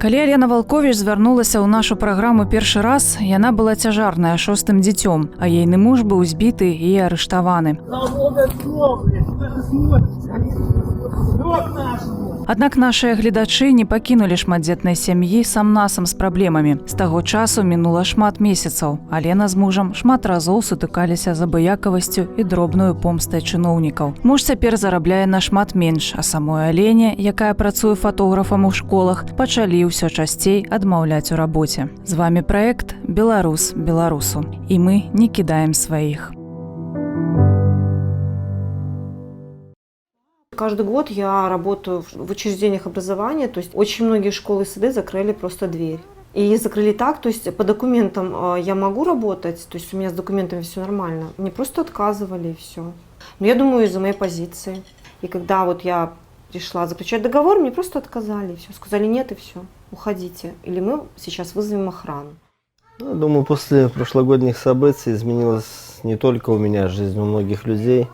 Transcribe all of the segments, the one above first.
Калі Алена Валковіч звярнулася ў нашу праграму першы раз, яна была цяжарная 6-м дзіцём, а ейны муж быў збіты і арыштаваны. Аднак нашыя гледачы не пакінулі шматдзетнай сям'і сам-насам з праблемамі. З таго часу мінула шмат месяцаў. Алена з мужам шмат разоў сутыкаліся з абыякавасцю і дробнаю помстай чыноўнікаў. Муж цяпер зарабляе нашмат менш, а самой Алене, якая працуе фатографам у школах, пачалі ўсё часцей адмаўляць у рабоце. З вамі праект «Беларус беларусу». І мы не кідаем сваіх. Каждый год я работаю в учреждениях образования, то есть очень многие школы и сады закрыли просто дверь. И закрыли так, то есть по документам я могу работать, то есть у меня с документами все нормально. Мне просто отказывали и все. Но я думаю, из-за моей позиции. И когда вот я пришла заключать договор, мне просто отказали и все. Сказали нет и все, уходите. Или мы сейчас вызовем охрану. Я думаю, после прошлогодних событий изменилась не только у меня жизнь, у многих людей.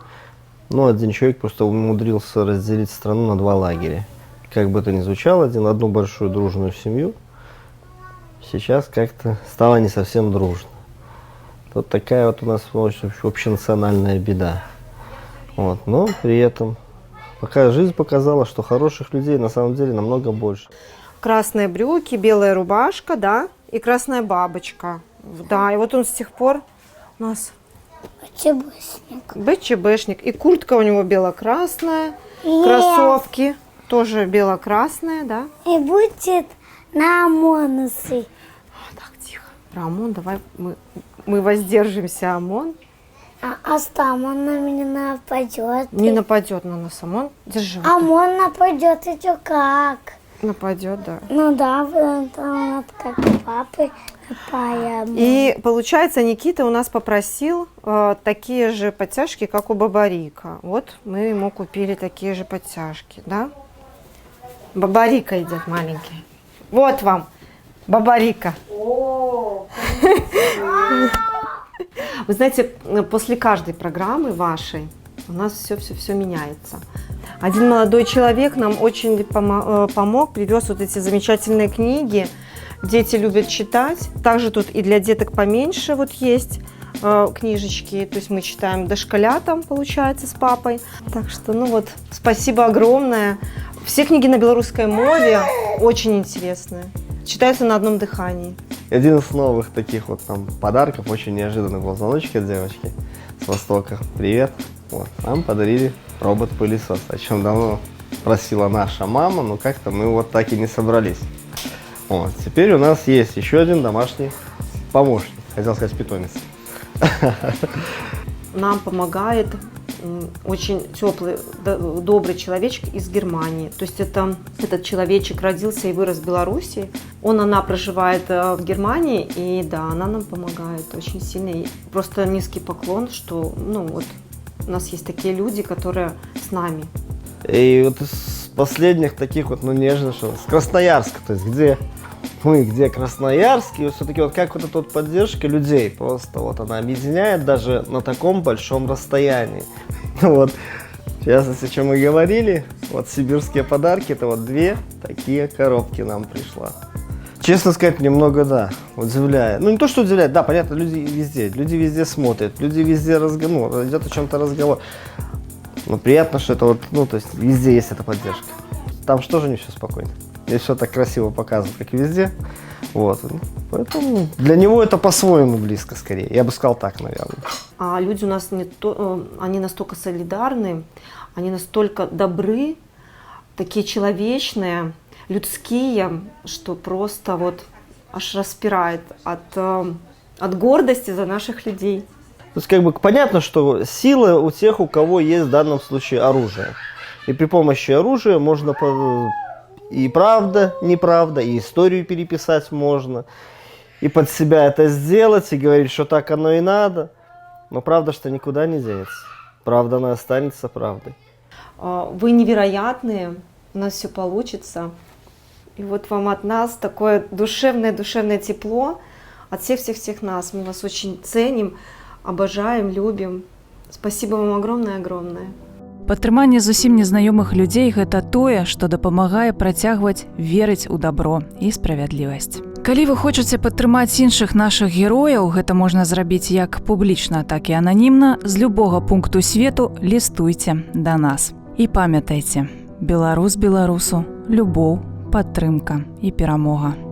Но один человек просто умудрился разделить страну на два лагеря. Как бы это ни звучало, одну большую дружную семью сейчас как-то стало не совсем дружно. Вот такая вот у нас общенациональная беда. Вот. Но при этом пока жизнь показала, что хороших людей на самом деле намного больше. Красные брюки, белая рубашка, да, и красная бабочка. Да, и вот он с тех пор у нас... БЧБшник. И куртка у него бело-красная, кроссовки тоже бело-красные, да? И будет на ОМОНовцы. Так, тихо. Про ОМОН давай мы воздержимся, ОМОН. А там он на меня нападет. Не нападет на нас ОМОН. Держи. ОМОН нападет, еще как? Нападет, да. Ну да, там как у папы. И получается, Никита у нас попросил такие же подтяжки, как у Бабарика. Вот мы ему купили такие же подтяжки, да? Бабарика идет маленький. Вот вам, Бабарика. Вы знаете, после каждой программы вашей у нас все меняется. Один молодой человек нам очень помог, привез вот эти замечательные книги. Дети любят читать. Также тут и для деток поменьше вот есть книжечки. То есть мы читаем дошколятам, получается, с папой. Так что, ну вот, спасибо огромное. Все книги на белорусской мове очень интересные. Читаются на одном дыхании. Один из новых таких вот там подарков, очень неожиданный был звоночек от девочки с Востока. Привет. Вот, нам подарили робот-пылесос, о чем давно просила наша мама, но как-то мы вот так и не собрались. Вот. Теперь у нас есть еще один домашний помощник, хотел сказать питомец. Нам помогает очень теплый, добрый человечек из Германии. То есть этот человечек родился и вырос в Беларуси. Она проживает в Германии, и да, она нам помогает очень сильно. И просто низкий поклон, что ну, вот, у нас есть такие люди, которые с нами. И вот из последних таких вот, ну нежно, что с Красноярска, то есть где Красноярск, и все-таки вот как вот эта вот поддержка людей, просто вот она объединяет даже на таком большом расстоянии. Вот, в частности, о чем мы говорили, вот сибирские подарки, это вот 2 такие коробки нам пришла. Честно сказать, немного, да, удивляет. Ну, не то, что удивляет, да, понятно, люди везде смотрят, люди везде идет о чем-то разговор. Но приятно, что это вот, ну, то есть везде есть эта поддержка. Там же тоже не все спокойно. Здесь все так красиво показывают, как и везде. Вот. Поэтому для него это по-своему близко, скорее. Я бы сказал так, наверное. А люди у нас они настолько солидарны, они настолько добры, такие человечные, людские, что просто вот аж распирает от гордости за наших людей. То есть как бы понятно, что сила у тех, у кого есть в данном случае оружие. И при помощи оружия можно и правда, неправда, и историю переписать можно, и под себя это сделать, и говорить, что так оно и надо. Но правда, что никуда не денется. Правда, она останется правдой. Вы невероятные, у нас все получится. И вот вам от нас такое душевное тепло, от всех нас. Мы вас очень ценим, обожаем, любим. Спасибо вам огромное-огромное. Падтрыманне зусім незнаёмых людзей – гэта тое, што дапамагае працягваць верыць у дабро і справядлівасць. Калі вы хочаце падтрымаць іншых нашых герояў, гэта можна зрабіць як публічна, так і ананімна. З любога пункту свету лістуйце да нас. І памятайце, беларус беларусу, любоў, падтрымка і перамога.